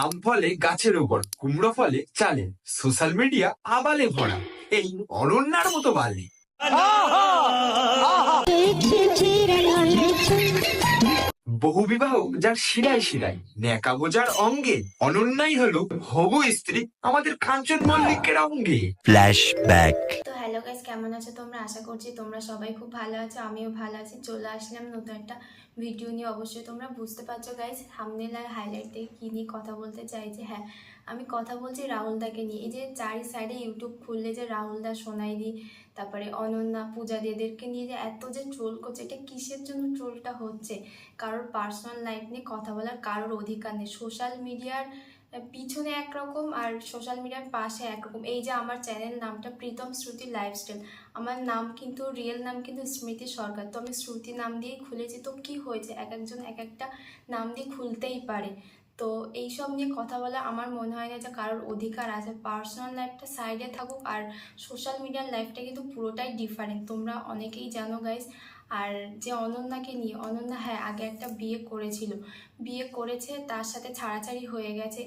আম ফলে গাছের উপর, কুমড়ো ফলে চালে, সোশ্যাল মিডিয়া আবালে ভরা, এই অনন্যার মতো বালি। বহু বিবাহ যার শিরায় শিরায়, ন্যাকা বোঝার অঙ্গে, অনন্যাই হলো হবু স্ত্রী আমাদের কাঞ্চন মল্লিকের অঙ্গে। ফ্ল্যাশব্যাক। তো হ্যালো গাইস, কেমন আছো তোমরা? আশা করছি তোমরা সবাই খুব ভালো আছো, আমিও ভালো আছি। চলে আসলাম নতুন একটা ভিডিও নিয়ে। অবশ্যই তোমরা বুঝতে পারছো গাইস, থাম্বনেল আর হাইলাইট থেকে কী নিয়ে কথা বলতে চাইছি। হ্যাঁ, আমি কথা বলছি রাহুলদাকে নিয়ে। এই যে চারি সাইডে ইউটিউব খুললে যে রাহুলদা, সোনাইদি, তারপরে অনন্যা, পূজা এদেরকে নিয়ে যে এত যে ট্রোল করছে, এটা কিসের জন্য ট্রোলটা হচ্ছে? কারোর পার্সোনাল লাইফ নিয়ে কথা বলার কারোর অধিকার নেই। সোশ্যাল মিডিয়ার পিছনে একরকম আর সোশ্যাল মিডিয়ার পাশে একরকম। এই যে আমার চ্যানেল নামটা প্রীতম শ্রুতি লাইফস্টাইল, আমার নাম কিন্তু রিয়েল নাম কিন্তু স্মৃতি সরকার। তো আমি শ্রুতি নাম দিয়েই খুলেছি। তো কি হয়েছে, এক একজন এক একটা নাম দিয়ে খুলতেই পারে। তো এইসব নিয়ে কথা বলা আমার মনে হয় না যে কারোর অধিকার আছে। পার্সোনাল লাইফটা সাইডে থাকুক, আর সোশ্যাল মিডিয়ার লাইফটা কিন্তু পুরোটাই ডিফারেন্ট, তোমরা অনেকেই জানো গাইস। আর যে অনন্যাকে নিয়ে, অনন্যা হ্যাঁ আগে একটা বিয়ে করেছিল, বিয়ে করেছে, তার সাথে ছাড়াছাড়ি হয়ে গেছে।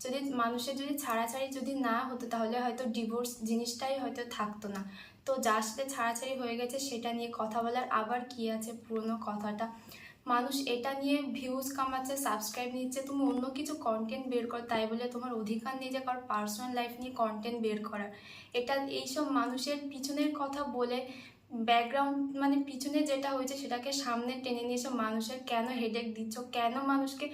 যদি মানুষের যদি ছাড়াছাড়ি যদি না হতো, তাহলে হয়তো ডিভোর্স জিনিসটাই হয়তো থাকতো না। তো যার সাথে ছাড়াছাড়ি হয়ে গেছে সেটা নিয়ে কথা বলার আবার কি আছে, পুরনো কথাটা। মানুষ এটা নিয়ে ভিউজ কামাচ্ছে, সাবস্ক্রাইব নিচ্ছে, তুমি অন্য কিছু কন্টেন্ট বের করো, তাই বলে তোমার অধিকার নেই যে কারোর পার্সোনাল লাইফ নিয়ে কন্টেন্ট বের করার। এটা এইসব মানুষের পিছনের কথা বলে, ব্যাকগ্রাউন্ড মানে পিছনে যেটা হয়েছে সেটাকে সামনে টেনে নিয়ে এসে মানুষের কেন হেডেক দিচ্ছ, কেন মানুষকে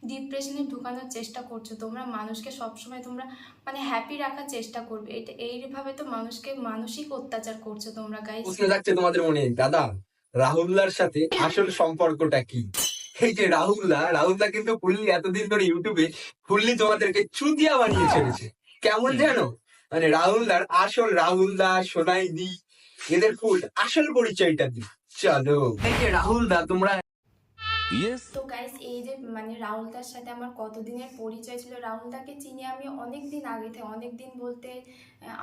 ডিপ্রেশনে ঢুকানোর চেষ্টা করছো? তোমরা মানুষকে সবসময় তোমরা মানে হ্যাপি রাখার চেষ্টা করবে, এটা এইভাবে তো মানুষকে মানসিক অত্যাচার করছো তোমরা গাইস। প্রশ্ন থাকছে তোমাদের মনে, দাদা রাহুলদার সাথে আসল সম্পর্কটা কি? এই যে রাহুলদা কিন্তু ফুললি এতদিন ধরে ইউটিউবে ফুললি তোমাদেরকে চুদিয়া বানিয়ে ছেড়েছে। কেমন জানো? মানে রাহুলদা, সোনাইদি, এদের ফুল আসল পরিচয়টা দি। চলো, এই যে রাহুলদা তোমরা। তো গাইস, এই যে মানে রাহুলদার সাথে আমার কতদিনের পরিচয় ছিল। রাহুলদাকে চিনি আমি অনেক দিন আগে থেকে, অনেক দিন বলতে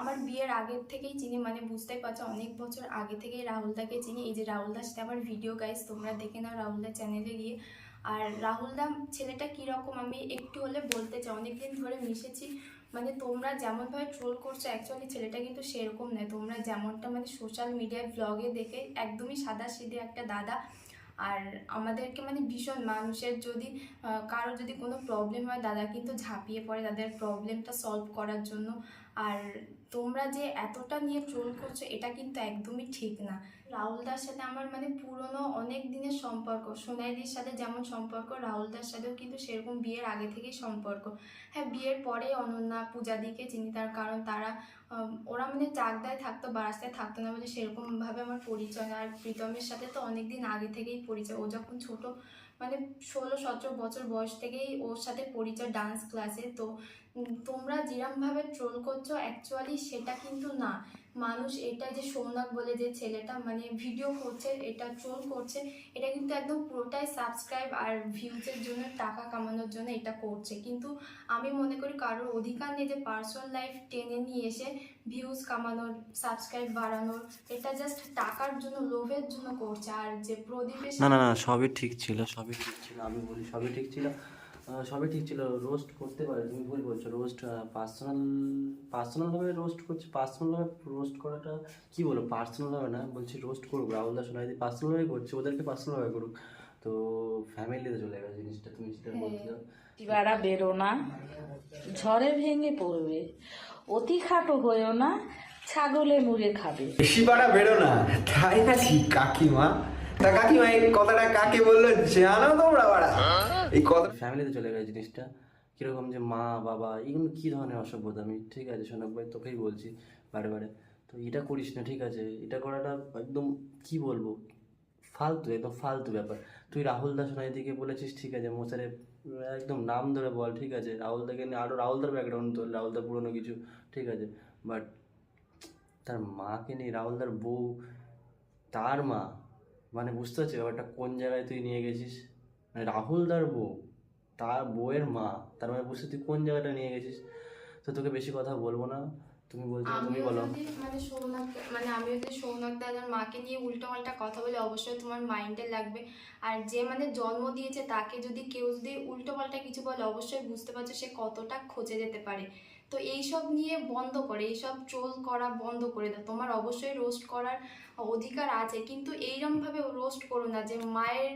আমার বিয়ের আগের থেকেই চিনি, মানে বুঝতেই পারছো অনেক বছর আগে থেকেই রাহুলদাকে চিনি। এই যে রাহুলদার সাথে আমার ভিডিও গাইস তোমরা দেখে নাও রাহুলদার চ্যানেলে গিয়ে। আর রাহুলদা ছেলেটা কীরকম আমি একটু হলে বলতে চাই, অনেকদিন ধরে মিশেছি। মানে তোমরা যেমনভাবে ট্রোল করছো, অ্যাকচুয়ালি ছেলেটা কিন্তু সেরকম নয়। তোমরা যেমনটা মানে সোশ্যাল মিডিয়ায় ব্লগে দেখে একদমই সাদাসিধে একটা দাদা। আর আমাদেরকে মানে ভীষণ মানুষের যদি কারো যদি কোনো প্রবলেম হয়, দাদা কিন্তু ঝাঁপিয়ে পড়ে তাদের প্রবলেমটা সলভ করার জন্য। আর তোমরা যে এতটা নিয়ে ট্রোল করছো, এটা কিন্তু একদমই ঠিক না। রাহুলদার সাথে আমার মানে পুরনো অনেক দিনের সম্পর্ক, সোনাইদির সাথে যেমন সম্পর্ক, রাহুলদার সাথেও কিন্তু সেরকম বিয়ের আগে থেকেই সম্পর্ক। হ্যাঁ, বিয়ের পরে অনন্যা, পূজাদিকে চিনি, তার কারণ তারা ওরা মানে চাকদায় থাকতো, বারাস্তায় থাকতো না বলে সেরকমভাবে আমার পরিচয় না। আর প্রীতমের সাথে তো অনেক দিন আগে থেকেই পরিচয়, ও যখন ছোট মানে 16-17 বছর বয়স থেকেই ওর সাথে পরিচয় ডান্স ক্লাসে। তো তোমরা যেরমভাবে ট্রোল করছো, অ্যাকচুয়ালি সেটা কিন্তু না। মানুষ এটা যে সৌনক বলে যে ছেলেটা মানে ভিডিও করছে, এটা ট্রোল করছে, এটা কিন্তু একদম পুরোটাই সাবস্ক্রাইব আর ভিউজের জন্য, টাকা কামানোর জন্য এটা করছে। কিন্তু আমি মনে করি কারোর অধিকার নেই যে পার্সোনাল লাইফ টেনে নিয়ে এসে ভিউজ কামানোর, সাবস্ক্রাইব বাড়ানোর। এটা জাস্ট টাকার জন্য, লোভের জন্য করছে। আর যে প্রদীপের না না না, সবই ঠিক ছিল, সবই ঠিক ছিল, আমি বলি সবই ঠিক ছিল, সবই ঠিক ছিল। রোস্ট করতে পারে, তুমি ভুল বলছো। রোস্ট পার্সোনালভাবে রোস্ট করছে, পার্সোনালভাবে রোস্ট করাটা কী বলো, পার্সোনালভাবে না বলছি, রোস্ট করুক রাহুলদা, সোনাইদি পার্সোনালভাবে করছে, ওদেরকে পার্সোনালভাবে করুক। তো ফ্যামিলিতে চলে গেছে জিনিসটা, তুমি সেটা বলতে চাও। বেড়া বেরো না, ঝড়ে ভেঙে পড়বে, অতি খাটো হয়েও না, ছাগলে মুড়ে খাবে। বেশি পাড়া বেরো না, তাই নাকি কাকিমা? তা কাকিমা এই কথাটা কাকে বললো জানো তোমরা? বাড়া এই কথা ফ্যামিলিতে চলে গেছে জিনিসটা। কীরকম যে মা বাবা এগুলো কী ধরনের অসভ্যতা, আমি ঠিক আছে সোনাক ভাই তোকেই বলছি বারে বারে, তো এটা করিস না, ঠিক আছে? এটা করাটা একদম কি বলবো, ফালতু, একদম ফালতু ব্যাপার। তুই রাহুল দাস সোনাইদিকে বলেছিস, ঠিক আছে, মোসারে একদম নাম ধরে বল, ঠিক আছে, রাহুলদাকে নিয়ে আরও রাহুলদার ব্যাকগ্রাউন্ড তোল, রাহুলদার পুরোনো কিছু, ঠিক আছে, বাট তার মাকে নিয়ে, রাহুলদার বউ, তার মা, মানে বুঝতে পারছি ব্যাপারটা কোন জায়গায় তুই নিয়ে গেছিস। মানে রাহুলদার বউ, তার বউয়ের মা, তার মানে বুঝতে তুই কোন জায়গাটা নিয়ে গেছিস। তো তোকে বেশি কথা বলবো না, তুমি বলছো তুমি আমিও বলো। যদি আমি যদি সৌনক দাদার মাকে নিয়ে উল্টো পাল্টা কথা বলে, অবশ্যই তোমার মাইন্ডে লাগবে। আর যে জন্ম দিয়েছে তাকে যদি কেউ যদি উল্টো পাল্টা কিছু বলে, অবশ্যই বুঝতে পারছো সে কতটা খচে যেতে পারে। তো এইসব নিয়ে বন্ধ করে, এইসব ট্রোল করা বন্ধ করে দাও। তোমার অবশ্যই রোস্ট করার অধিকার আছে, কিন্তু এইরকম ভাবে রোস্ট করো না যে মায়ের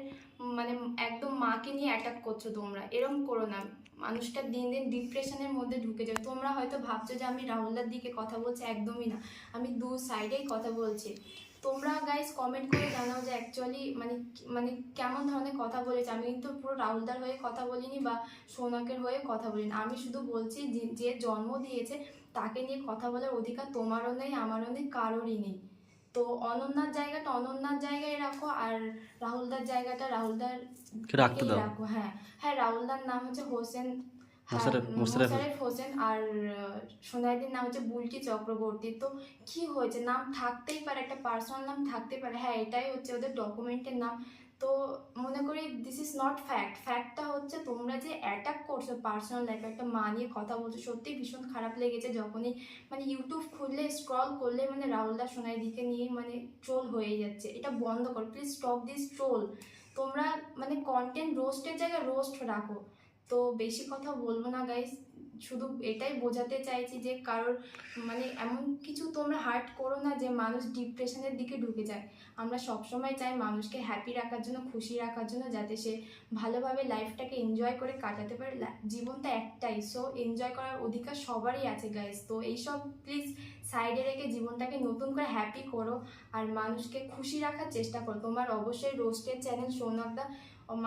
মানে একদম মাকে নিয়ে অ্যাটাক করছো তোমরা, এরকম করো না। মানুষটা দিন দিন ডিপ্রেশনের মধ্যে ঢুকে যায়। তোমরা হয়তো ভাবছো যে আমি রাহুলদার দিকে কথা বলছি, একদমই না, আমি দু সাইডেই কথা বলছি। তোমরা গাইস কমেন্ট করে জানাও যে অ্যাকচুয়ালি কেমন ধরনের কথা বলেছে। আমি কিন্তু পুরো রাহুলদার হয়ে কথা বলিনি বা সৌনকের হয়ে কথা বলিনি, আমি শুধু বলছি যে জন্ম দিয়েছে তাকে নিয়ে কথা বলার অধিকার তোমারও নেই, আমারও নেই, কারোরই নেই। তো অনন্যার জায়গাটা অনন্যার জায়গায় রাখো, আর রাহুলদার জায়গাটা রাহুলদার রাখতে দিকেই দাও। রাখো। হ্যাঁ হ্যাঁ, রাহুলদার নাম হচ্ছে হোসেন, হ্যাঁ মোশাররফ। মোশাররফ হোসেন, আর সোনাইদের নাম হচ্ছে বুলটি চক্রবর্তী। তো কি হয়েছে, নাম থাকতেই পারে, একটা পার্সোনাল নাম থাকতেই পারে। হ্যাঁ, এটাই হচ্ছে ওদের ডকুমেন্টের নাম। তো মনে করি দিস ইজ নট ফ্যাক্ট। ফ্যাক্টটা হচ্ছে তোমরা যে অ্যাটাক করছো পার্সোনাল লাইফে, একটা মা নিয়ে কথা বলছো, সত্যি ভীষণ খারাপ লেগেছে। যখনই ইউটিউব খুললে স্ক্রল করলে রাহুলদা সোনাইদিকে নিয়ে ট্রোল হয়ে যাচ্ছে। এটা বন্ধ করো প্লিজ, স্টপ দিস ট্রোল। তোমরা কন্টেন্ট রোস্টের জায়গায় রোস্ট রাখো। তো বেশি কথা বলবো না গাইস, শুধু এটাই বোঝাতে চাইছি যে কারোর এমন কিছু তোমরা হার্ট করো না যে মানুষ ডিপ্রেশনের দিকে ঢুকে যায়। আমরা সবসময় চাই মানুষকে হ্যাপি রাখার জন্য, খুশি রাখার জন্য, যাতে সে ভালোভাবে লাইফটাকে এনজয় করে কাটাতে পারে। জীবনটা একটাই, সো এনজয় করার অধিকার সবারই আছে গাইস। তো এইসব প্লিজ সাইডে রেখে জীবনটাকে নতুন করে হ্যাপি করো, আর মানুষকে খুশি রাখার চেষ্টা করো। তোমার অবশ্যই রোস্টের চ্যানেল সৌনকদা,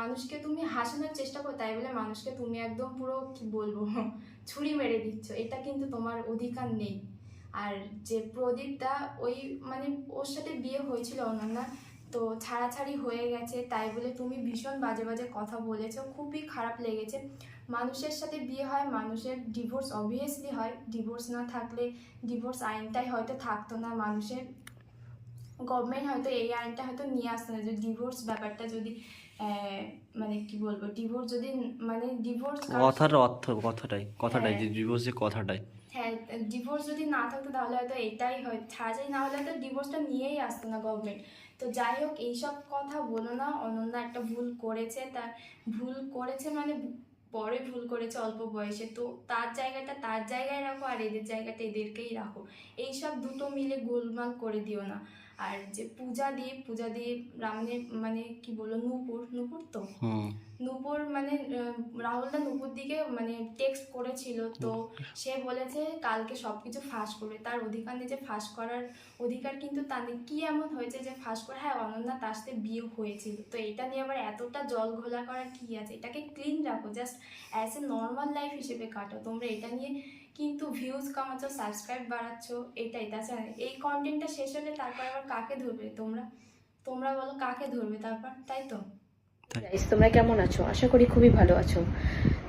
মানুষকে তুমি হাসানোর চেষ্টা করো, তাই বলে মানুষকে তুমি একদম পুরো কি বলবো ছুরি মেরে দিচ্ছ, এটা কিন্তু তোমার অধিকার নেই। আর যে প্রদীপদা, ওই ওর সাথে বিয়ে হয়েছিল অনন্যা, তো ছাড়াছাড়ি হয়ে গেছে, তাই বলে তুমি ভীষণ বাজে বাজে কথা বলেছো, খুবই খারাপ লেগেছে। মানুষের সাথে বিয়ে হয়, মানুষের ডিভোর্স অবভিয়াসলি হয়, ডিভোর্স না থাকলে ডিভোর্স আইনটাই হয়তো থাকতো না, মানুষের গভর্নমেন্ট হয়তো এই আইনটা হয়তো নিয়ে আসতো না, যে ডিভোর্স ব্যাপারটা যদি কি বলবো, ডিভোর্স যদি ডিভোর্স কথার অর্থ কথাটাই হ্যাঁ যে ডিভোর্স যে কথাটাই। হ্যাঁ, ডিভোর্স যদি না থাকতো তাহলে হয়তো এটাই হয়, ছাড়াছাড়ি না হলে হয়তো ডিভোর্সটা নিয়েই আসতো না গভর্নমেন্ট। তো যাই হোক, এইসব কথা বলো না। অনন্যা একটা ভুল করেছে, তার ভুল করেছে পরে ভুল করেছে অল্প বয়সে, তো তার জায়গাটা তার জায়গায় রাখো, আর এদের জায়গাটা এদেরকেই রাখো। এইসব দুটো মিলে গোলমাল করে দিও না। আর যে পূজা দিয়ে রামনের কি বলবো, নূপুর নূপুর তো হুম। নূপুর রাহুলদা নূপুর দিকে টেক্সট করেছিল, তো সে বলেছে কালকে সবকিছু ফাঁস করবে। তার অধিকার নেই যে ফাঁস করার, অধিকার কিন্তু তার নেই। কি এমন হয়েছে যে ফাঁস করে? হ্যাঁ, অনন্যা তার সাথে বিয়ে হয়েছিল, তো এটা নিয়ে আবার এতটা জল ঘোলা করার কি আছে? এটাকে ক্লিন রাখো, just as a normal life হিসেবে কাটো। তোমরা এটা নিয়ে কিন্তু ভিউজ কামাচ্ছ, সাবস্ক্রাইব বাড়াচ্ছ, এটাই। তাছাড়া এই কন্টেন্টটা শেষ হলে তারপর আবার কাকে ধরবে তোমরা? তোমরা বলো কাকে ধরবে তারপর, তাই তো? গাইস, তোমরা কেমন আছো? আশা করি খুবই ভালো আছো।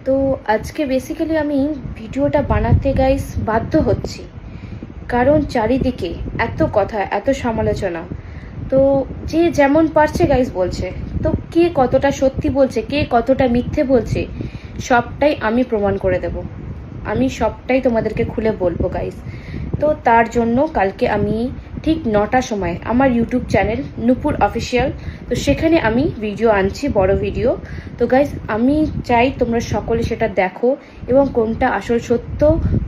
তো আজকে বেসিক্যালি আমি ভিডিওটা বানাতে গাইস বাধ্য হচ্ছি, কারণ চারিদিকে এত কথা, এত সমালোচনা। তো যে যেমন পারছে গাইস বলছে, তো কে কতটা সত্যি বলছে, কে কতটা মিথ্যে বলছে, সবটাই আমি প্রমাণ করে দেব। আমি সবটাই তোমাদেরকে খুলে বলবো গাইস। তো তার জন্য কালকে আমি ঠিক 9টার সময় আমার ইউটিউব চ্যানেল নূপুর অফিসিয়াল, তো সেখানে আমি ভিডিও আনছি, বড় ভিডিও। তো গাইস, আমি চাই তোমরা সকলে সেটা দেখো, এবং কোনটা আসল সত্য,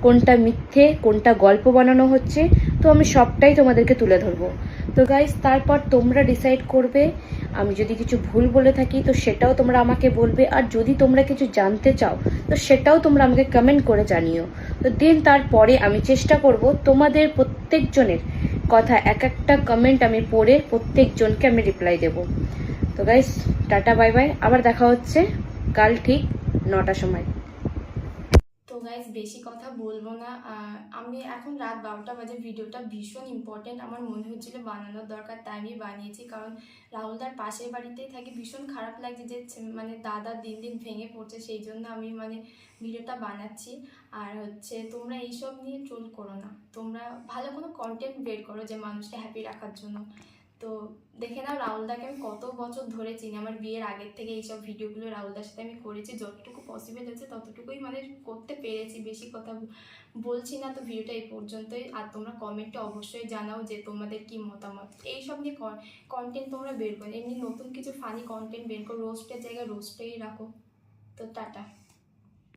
কোনটা মিথ্যে, কোনটা গল্প বানানো হচ্ছে, তো আমি সবটাই তোমাদেরকে তুলে ধরবো। তো গাইস, তারপর তোমরা ডিসাইড করবে। আমি যদি কিছু ভুল বলে থাকি তো সেটাও তোমরা আমাকে বলবে, আর যদি তোমরা কিছু জানতে চাও তো সেটাও তোমরা আমাকে কমেন্ট করে জানিও। তো দেন তারপরে আমি চেষ্টা করব তোমাদের প্রত্যেকজনের কথা, এক একটা কমেন্ট আমি পড়ে প্রত্যেকজনকে আমি রিপ্লাই দেব। তো গাইস, টাটা বাই বাই, আবার দেখা হচ্ছে কাল ঠিক 9টার সময়। তো গাইজ বেশি কথা বলবো না। আমি এখন রাত 12টা বাজে, ভিডিওটা ভীষণ ইম্পর্টেন্ট আমার মনে হচ্ছিল বানানোর দরকার, তাই আমি বানিয়েছি। কারণ রাহুলদার পাশের বাড়িতেই থাকি, ভীষণ খারাপ লাগছে যে দাদা দিন দিন ভেঙে পড়ছে, সেই জন্য আমি ভিডিওটা বানাচ্ছি। আর তোমরা এইসব নিয়ে ট্রোল করো না, তোমরা ভালো কোনো কন্টেন্ট বের করো যে মানুষকে হ্যাপি রাখার জন্য। তো দেখে নাও রাহুলদাকে আমি কত বছর ধরে চিনি, আমার বিয়ের আগের থেকে এইসব ভিডিওগুলো রাহুলদার সাথে আমি করেছি, যতটুকু পসিবল হয়েছে ততটুকুই মানে করতে পেরেছি, বেশি কথা বলছি না। তো ভিডিওটা এই পর্যন্তই। আর তোমরা কমেন্টে অবশ্যই জানাও যে তোমাদের কি মতামত, এইসব নিয়ে কন্টেন্ট তোমরা বের করো, এমনি নতুন কিছু ফানি কন্টেন্ট বের করো, রোস্টের জায়গায় রোস্টেই রাখো। তো টাটা।